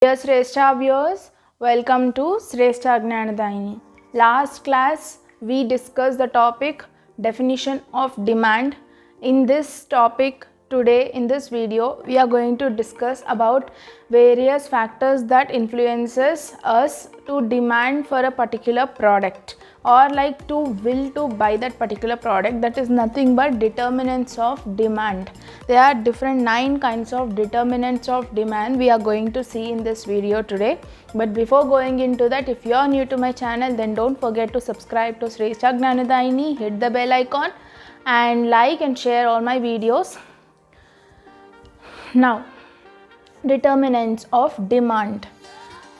Dear Shrestha viewers, welcome to Shrestha Gnanadayini. Last class we discussed the topic definition of demand. In this topic today in this video we are going to discuss about various factors that influences us to demand for a particular product or like to will to buy that particular product. That is nothing but determinants of demand. There are different 9 kinds of determinants of demand we are going to see in this video today. But before going into that, if you are new to my channel, then don't forget to subscribe to Shrestha Gnanadayini, hit the bell icon and like and share all my videos. Now, determinants of demand.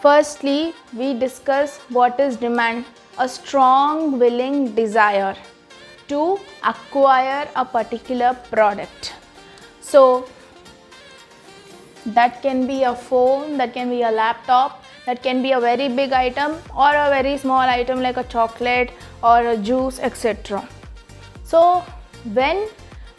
Firstly, we discuss what is demand. A strong willing desire to acquire a particular product. So that can be a phone, that can be a laptop, that can be a very big item or a very small item like a chocolate or a juice, etc. So when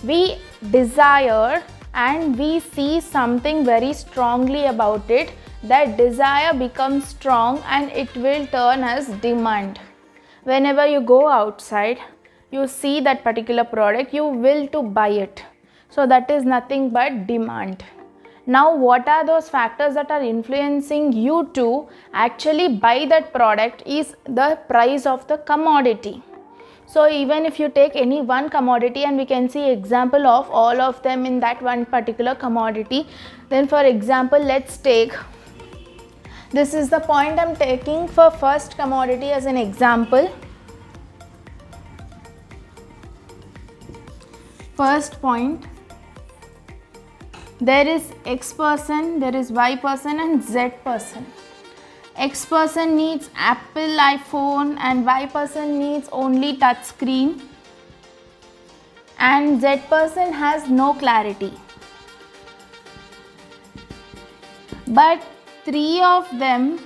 we desire and we see something very strongly about it, that desire becomes strong and it will turn as demand. Whenever you go outside, you see that particular product, you will to buy it. So that is nothing but demand. Now what are those factors that are influencing you to actually buy that product is the price of the commodity. So even if you take any one commodity and we can see example of all of them in that one particular commodity, then for example let's take, this is the point I am taking for first commodity as an example. First point, there is X person, there is Y person and Z person. X person needs Apple iPhone and Y person needs only touch screen, and Z person has no clarity. But 3 of them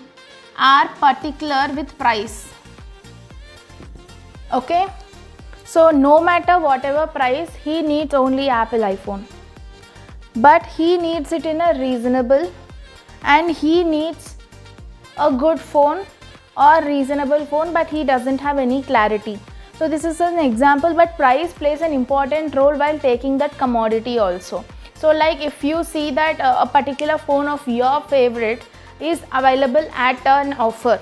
are particular with price. Okay, so no matter whatever price, he needs only Apple iPhone, but he needs it in a reasonable, and he needs a good phone or reasonable phone, but he doesn't have any clarity. So this is an example, but price plays an important role while taking that commodity also. So like if you see that a particular phone of your favorite is available at an offer,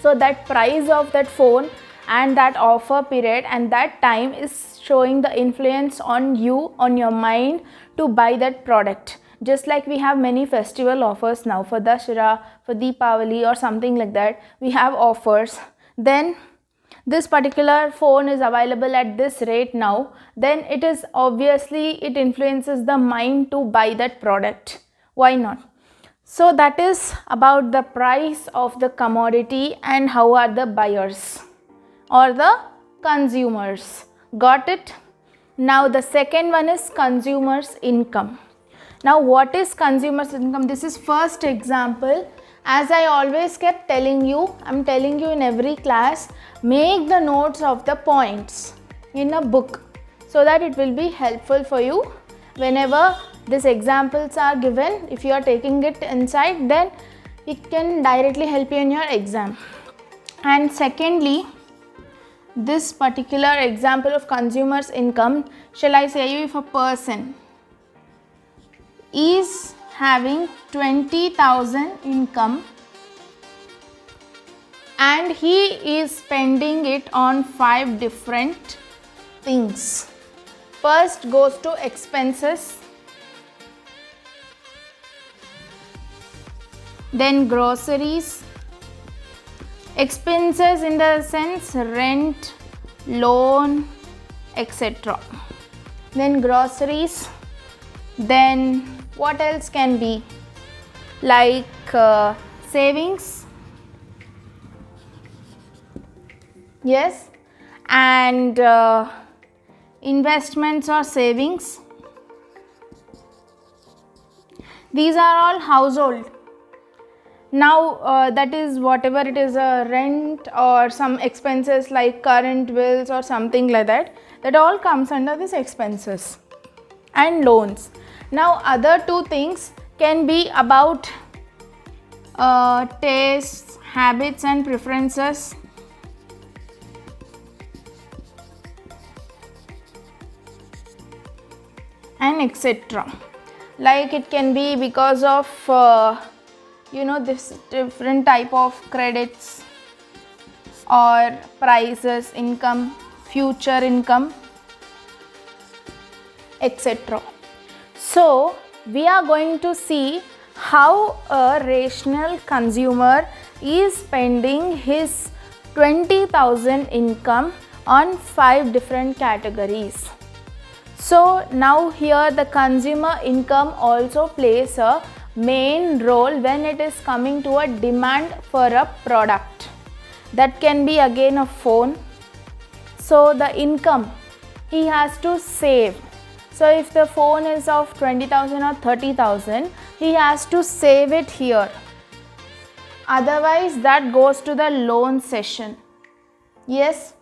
so that price of that phone and that offer period and that time is showing the influence on you, on your mind to buy that product. Just like we have many festival offers now for Dashera, for Deepavali or something like that, we have offers. Then this particular phone is available at this rate now, then it is obviously it influences the mind to buy that product. Why not? So that is about the price of the commodity and how are the buyers or the consumers. Got it? Now the second one is consumers' income. Now what is consumers' income? This is first example. As I always kept telling you, I am telling you in every class, make the notes of the points in a book so that it will be helpful for you whenever these examples are given. If you are taking it inside, then it can directly help you in your exam. And secondly, this particular example of consumers' income, shall I say you, if a person is having 20,000 income and he is spending it on 5 different things. First goes to expenses, then groceries, expenses in the sense rent, loan, etc. Then groceries, then what else can be, like savings, yes, and investments or savings. These are all household. Now that is whatever it is, rent or some expenses like current bills or something like that, that all comes under this expenses and loans. Now other 2 things can be about tastes, habits and preferences. And etc. Like it can be because of this different type of credits or prices, income, future income, etc. So we are going to see how a rational consumer is spending his 20,000 income on 5 different categories. So now here the consumer income also plays a main role when it is coming to a demand for a product. That can be again a phone. So the income he has to save. So if the phone is of 20,000 or 30,000, he has to save it here. Otherwise that goes to the loan session. Yes.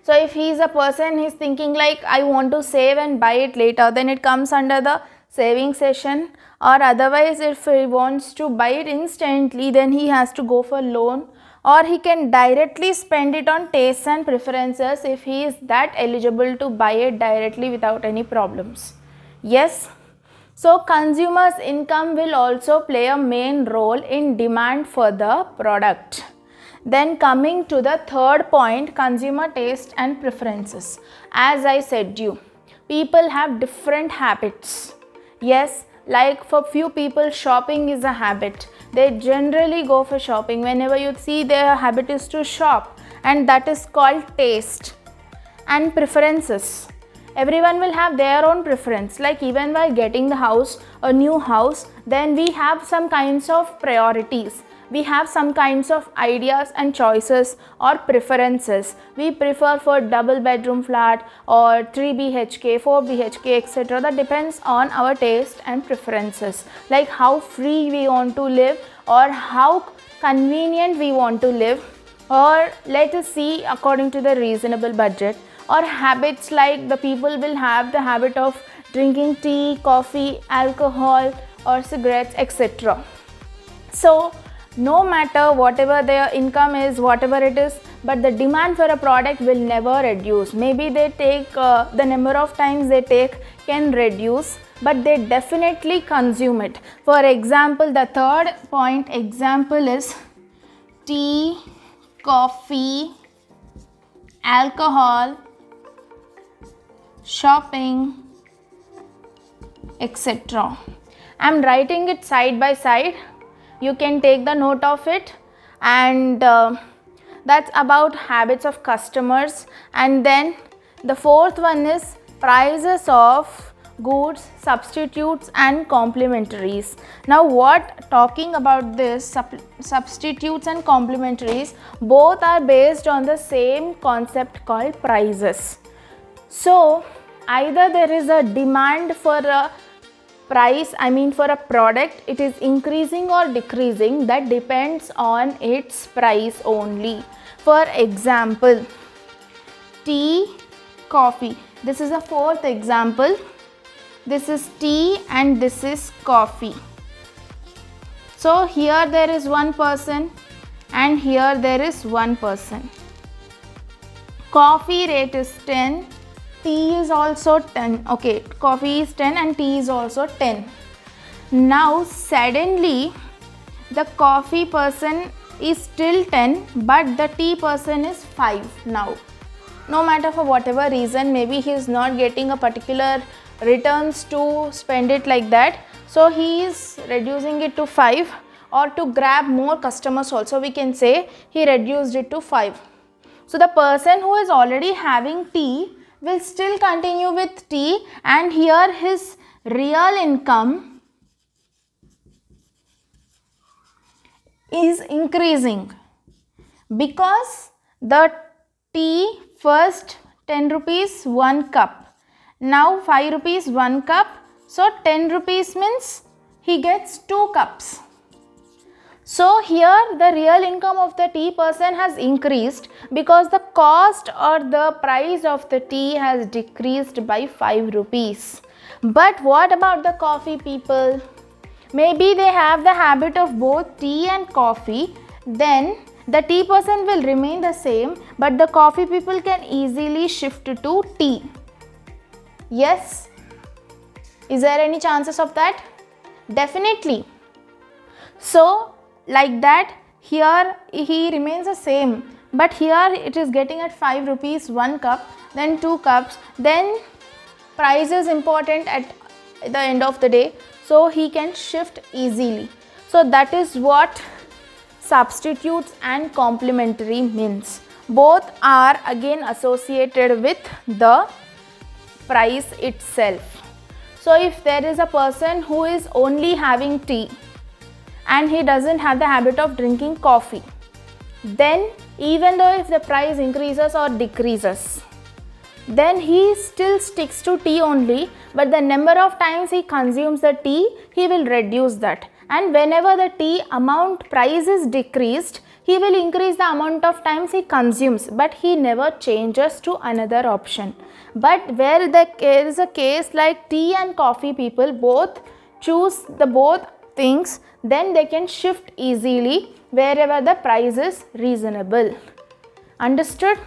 So if he is a person, he is thinking like I want to save and buy it later, then it comes under the saving session. Or otherwise if he wants to buy it instantly, then he has to go for loan. Or he can directly spend it on tastes and preferences if he is that eligible to buy it directly without any problems. Yes. So consumer's income will also play a main role in demand for the product. Then coming to the third point, consumer taste and preferences. As I said you, people have different habits. Yes, like for few people shopping is a habit. They generally go for shopping. Whenever you see their habit is to shop, and that is called taste. And preferences. Everyone will have their own preference. Like even while getting the house, a new house, then we have some kinds of priorities. We have some kinds of ideas and choices or preferences. We prefer for double bedroom flat or 3 BHK, 4 BHK, etc. That depends on our taste and preferences. Like how free we want to live or how convenient we want to live, or let us see according to the reasonable budget. Or habits, like the people will have the habit of drinking tea, coffee, alcohol or cigarettes, etc. So no matter whatever their income is, whatever it is, but the demand for a product will never reduce. Maybe they take the number of times they take can reduce, but they definitely consume it. For example, the third point example is tea, coffee, alcohol, shopping, etc. I am writing it side by side. You can take the note of it, and that's about habits of customers. And then the fourth one is prices of goods, substitutes and complementaries. Now what talking about this substitutes and complementaries, both are based on the same concept called prices. So either there is a demand for a price, for a product, it is increasing or decreasing, that depends on its price only. For example, tea, coffee. This is a fourth example. This is tea and this is coffee. So here there is one person and here there is one person. Coffee rate is 10. Tea is also 10. Okay, coffee is 10 and tea is also 10. Now suddenly the coffee person is still 10, but the tea person is 5 now. No matter for whatever reason, maybe he is not getting a particular returns to spend it like that. So he is reducing it to 5, or to grab more customers also we can say he reduced it to 5. So the person who is already having tea will still continue with tea, and here his real income is increasing because the tea first 10 rupees 1 cup, now 5 rupees 1 cup, so 10 rupees means he gets 2 cups. So here the real income of the tea person has increased because the cost or the price of the tea has decreased by 5 rupees. But what about the coffee people? Maybe they have the habit of both tea and coffee, then the tea person will remain the same, but the coffee people can easily shift to tea. Yes? Is there any chances of that? Definitely. So, like that, here he remains the same, but here it is getting at 5 rupees 1 cup, then 2 cups, then price is important at the end of the day, so he can shift easily. So that is what substitutes and complementary means. Both are again associated with the price itself. So if there is a person who is only having tea and he doesn't have the habit of drinking coffee, then even though if the price increases or decreases, then he still sticks to tea only, but the number of times he consumes the tea, he will reduce that. And whenever the tea amount price is decreased, he will increase the amount of times he consumes, but he never changes to another option. But where there is a case like tea and coffee, people both choose the both things, then they can shift easily wherever the price is reasonable. Understood?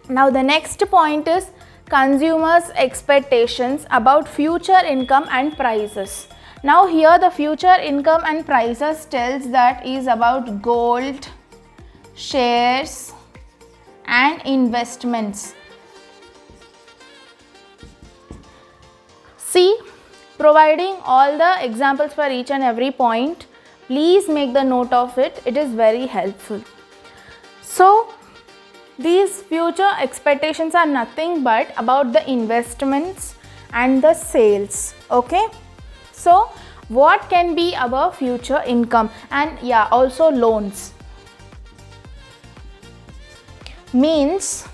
Now the next point is consumers' expectations about future income and prices. Now here the future income and prices tells that is about gold, shares and investments. See, providing all the examples for each and every point, please make the note of it, it is very helpful. So, these future expectations are nothing but about the investments and the sales, okay? So, what can be our future income? And yeah, also loans. Means,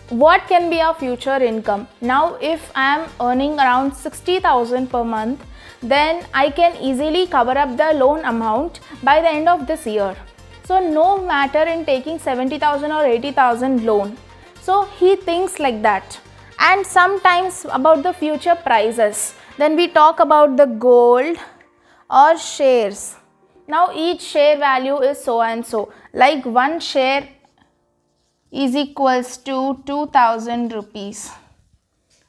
what can be our future income? Now, if I am earning around 60,000 per month, then I can easily cover up the loan amount by the end of this year. So no matter in taking 70,000 or 80,000 loan. So he thinks like that. And sometimes about the future prices. Then we talk about the gold or shares. Now each share value is so and so. Like one share is equals to 2,000 rupees.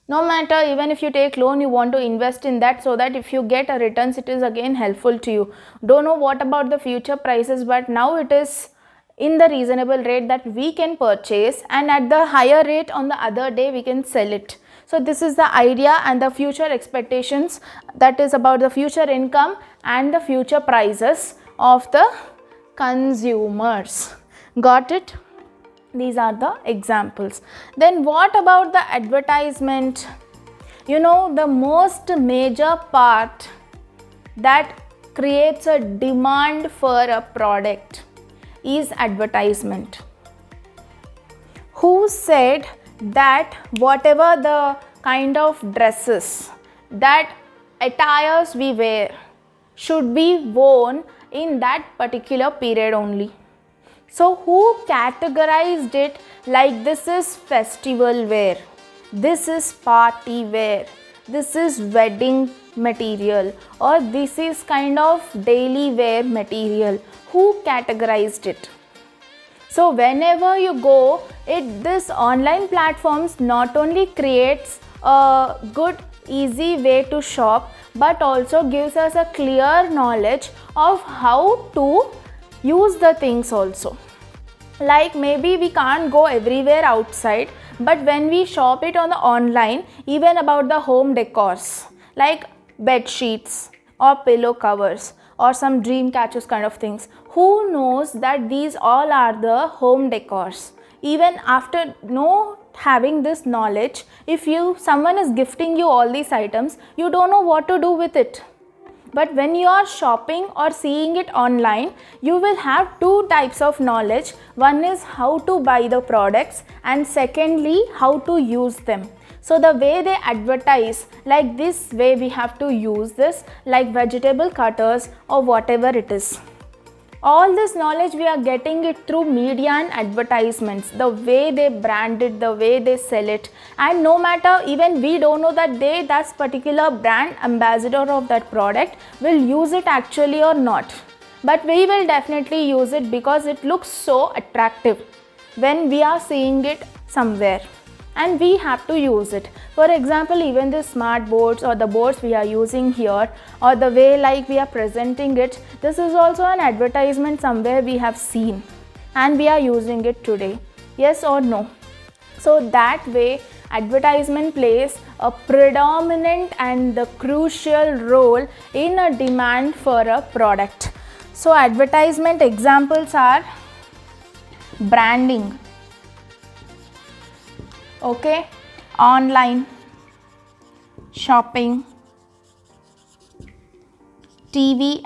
No matter, even if you take loan, you want to invest in that so that if you get a returns, it is again helpful to you. Don't know what about the future prices, but now it is in the reasonable rate that we can purchase, and at the higher rate on the other day we can sell it. So this is the idea and the future expectations, that is about the future income and the future prices of the consumers. Got it? These are the examples. Then what about the advertisement? You know, the most major part that creates a demand for a product is advertisement. Who said that whatever the kind of dresses, that attires we wear should be worn in that particular period only? So who categorized it like this is festival wear, this is party wear, this is wedding material, or this is kind of daily wear material? Who categorized it? So whenever you go, this online platforms not only creates a good easy way to shop, but also gives us a clear knowledge of how to use the things also. Like maybe we can't go everywhere outside, but when we shop it on the online, even about the home decors like bed sheets or pillow covers or some dream catchers kind of things, who knows that these all are the home decors? Even after having this knowledge, if someone is gifting you all these items, you don't know what to do with it. But when you are shopping or seeing it online, you will have two types of knowledge. One is how to buy the products, and secondly how to use them. So the way they advertise, like this way we have to use this, like vegetable cutters or whatever it is. All this knowledge we are getting it through media and advertisements, the way they brand it, the way they sell it. And no matter, even we don't know that that particular brand ambassador of that product will use it actually or not, but we will definitely use it because it looks so attractive when we are seeing it somewhere, and we have to use it. For example, even the smart boards or the boards we are using here, or the way like we are presenting it, this is also an advertisement somewhere we have seen and we are using it today. Yes or no? So that way advertisement plays a predominant and the crucial role in a demand for a product. So advertisement examples are branding, okay, online shopping, TV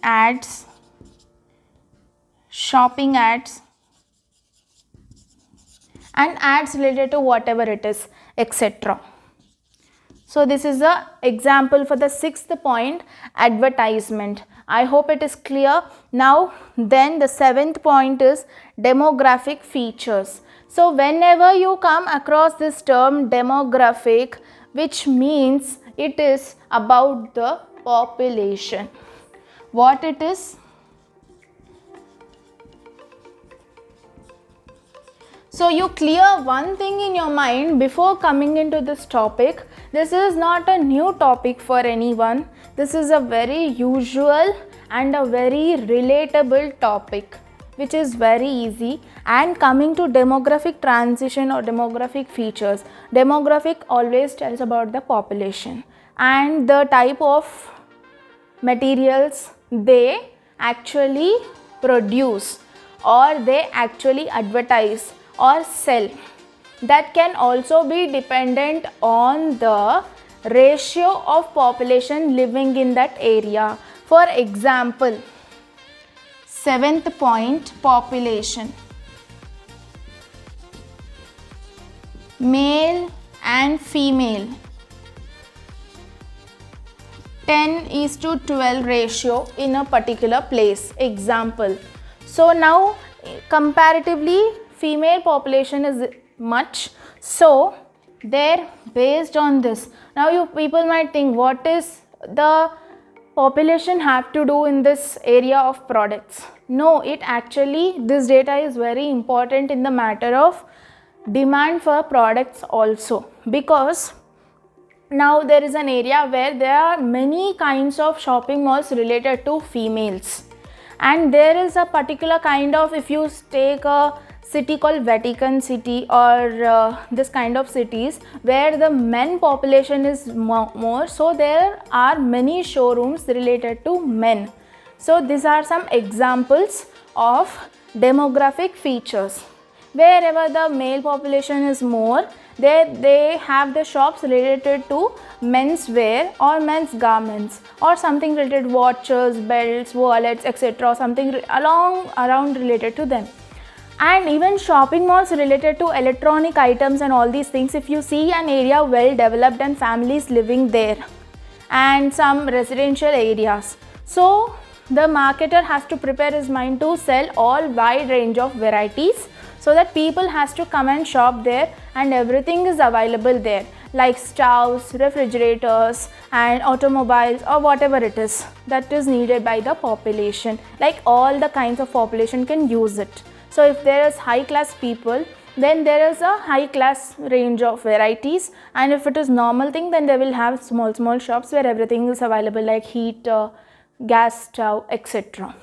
ads, shopping ads, and ads related to whatever it is, etc. So this is the example for the 6th point, advertisement. I hope it is clear. Now then the 7th point is demographic features. So whenever you come across this term demographic, which means it is about the population. What it is? So you clear one thing in your mind before coming into this topic. This is not a new topic for anyone. This is a very usual and a very relatable topic, which is very easy. And coming to demographic transition or demographic features, demographic always tells about the population and the type of materials they actually produce or they actually advertise or sell. That can also be dependent on the ratio of population living in that area. For example, 7th point, population. Male and female, 10:12 ratio in a particular place. Example. So now comparatively female population is much, so there, based on this, now you people might think, what is the population have to do in this area of products? No, it actually, this data is very important in the matter of demand for products also, because now there is an area where there are many kinds of shopping malls related to females, and there is a particular kind of, if you take a city called Vatican City or this kind of cities where the men population is more, so there are many showrooms related to men. So these are some examples of demographic features. Wherever the male population is more, they have the shops related to men's wear or men's garments or something related, watches, belts, wallets, etc., something around related to them. And even shopping malls related to electronic items and all these things, if you see an area well developed and families living there and some residential areas, so the marketer has to prepare his mind to sell all wide range of varieties so that people has to come and shop there and everything is available there, like stoves, refrigerators and automobiles or whatever it is that is needed by the population, like all the kinds of population can use it. So if there is high class people, then there is a high class range of varieties, and if it is normal thing, then they will have small shops where everything is available, like heater, gas stove, etc.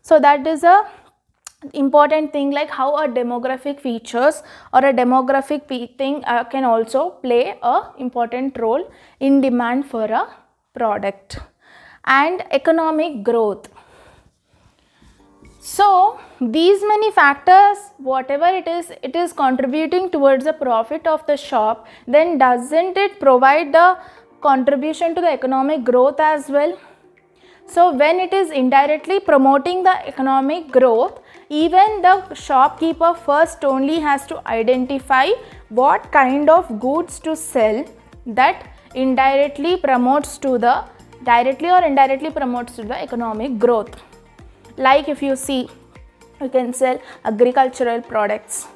So that is a important thing, like how a demographic features or a demographic thing can also play a important role in demand for a product. And economic growth. So these many factors, whatever it is contributing towards the profit of the shop, then doesn't it provide the contribution to the economic growth as well? So when it is indirectly promoting the economic growth, even the shopkeeper first only has to identify what kind of goods to sell that indirectly promotes to the, directly or indirectly promotes to the economic growth. Like if you see, you can sell agricultural products,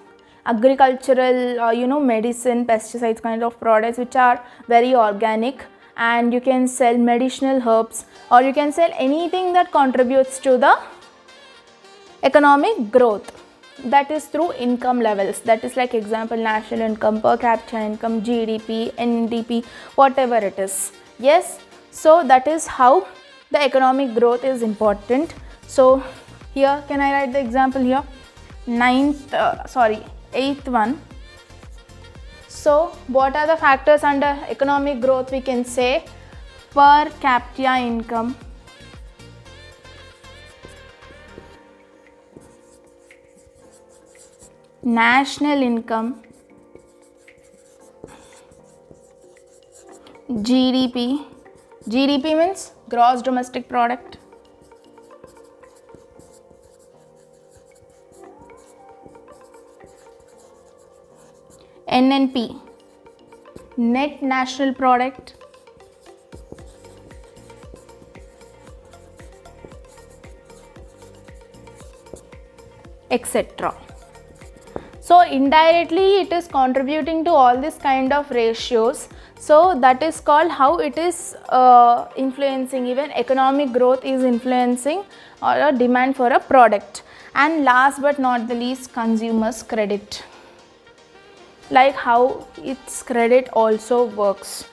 agricultural medicine, pesticides kind of products which are very organic, and you can sell medicinal herbs, or you can sell anything that contributes to the economic growth. That is through income levels. That is like example national income, per capita income, GDP, NDP, whatever it is. Yes, so that is how the economic growth is important. So here, can I write the example here? Eighth one. So what are the factors under economic growth? We can say per capita income, national income, GDP. GDP means gross domestic product. NNP, net national product. Etc. So indirectly it is contributing to all this kind of ratios. So that is called how it is influencing, even economic growth is influencing or a demand for a product. And last but not the least, consumers credit, like how its credit also works.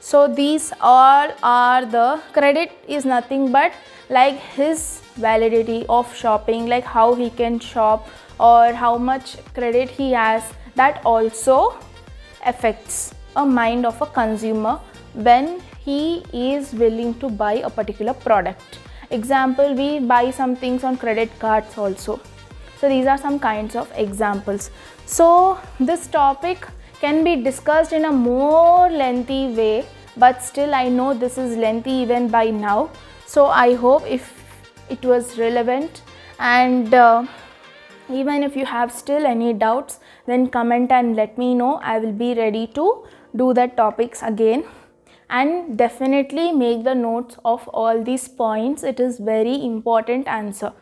So these all are the credit is nothing but like his validity of shopping, like how he can shop or how much credit he has. That also affects a mind of a consumer when he is willing to buy a particular product. Example, we buy some things on credit cards also. So these are some kinds of examples. So this topic can be discussed in a more lengthy way, but still I know this is lengthy even by now. So I hope if it was relevant, and even if you have still any doubts, then comment and let me know. I will be ready to do that topics again, and definitely make the notes of all these points. It is very important answer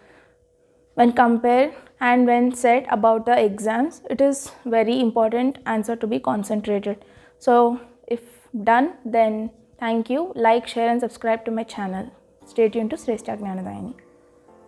when compared and when said about the exams. It is very important answer to be concentrated. So if done, then thank you. Like, share and subscribe to my channel. Stay tuned to Shrestha Gnanadayini.